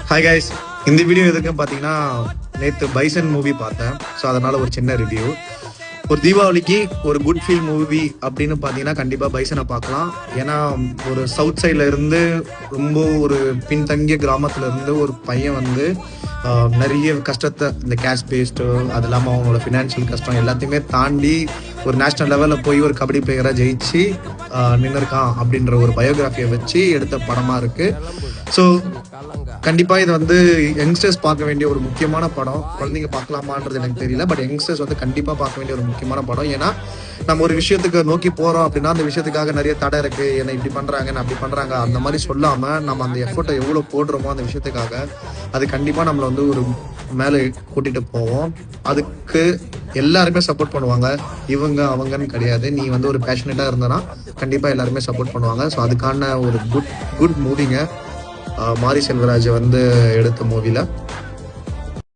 Hi guys, இந்த video எதுக்கு பார்த்தீங்கன்னா நேற்று பைசன் மூவி பார்த்தேன். ஸோ அதனால ஒரு சின்ன ரிவ்யூ. ஒரு தீபாவளிக்கு ஒரு குட் ஃபீல் மூவி அப்படின்னு பார்த்தீங்கன்னா கண்டிப்பாக பைசனை பார்க்கலாம். ஏன்னா ஒரு சவுத் சைடில் இருந்து ரொம்ப ஒரு பின்தங்கிய கிராமத்துல இருந்து ஒரு பையன் வந்து நிறைய கஷ்டத்தை, இந்த கேஷ் பேஸ்ட்டு, அது இல்லாமல் அவங்களோட ஃபினான்ஷியல் கஷ்டம் எல்லாத்தையுமே தாண்டி ஒரு நேஷ்னல் லெவலில் போய் ஒரு கபடி பிளேயராக ஜெயிச்சு நின்றுருக்கான் அப்படின்ற ஒரு பயோகிராஃபியை வச்சு எடுத்த படமாக இருக்குது. ஸோ கண்டிப்பாக இது வந்து யங்ஸ்டர்ஸ் பார்க்க வேண்டிய ஒரு முக்கியமான படம். குழந்தைங்க பார்க்கலாமான்றது எனக்கு தெரியல, பட் யங்ஸ்டர்ஸ் வந்து கண்டிப்பாக பார்க்க வேண்டிய ஒரு முக்கியமான படம். ஏன்னா நம்ம ஒரு விஷயத்துக்கு நோக்கி போகிறோம் அப்படின்னா அந்த விஷயத்துக்காக நிறைய தடை இருக்குது, என்னை இப்படி பண்ணுறாங்க, நான் அப்படி பண்ணுறாங்க, அந்த மாதிரி சொல்லாமல் நம்ம அந்த எஃபர்ட்டை எவ்வளோ போடுறோமோ அந்த விஷயத்துக்காக அது கண்டிப்பாக நம்மளை வந்து ஒரு மேலே கூட்டிகிட்டு போவோம். அதுக்கு எல்லாருமே சப்போர்ட் பண்ணுவாங்க, இவங்க அவங்கன்னு கிடையாது. நீ வந்து ஒரு பேஷனேட்டாக இருந்தனா கண்டிப்பாக எல்லாருமே சப்போர்ட் பண்ணுவாங்க. ஸோ அதுக்கான ஒரு குட் மூவிங்க மாரி செல்வராஜ் வந்து எடுத்த மூவியில்.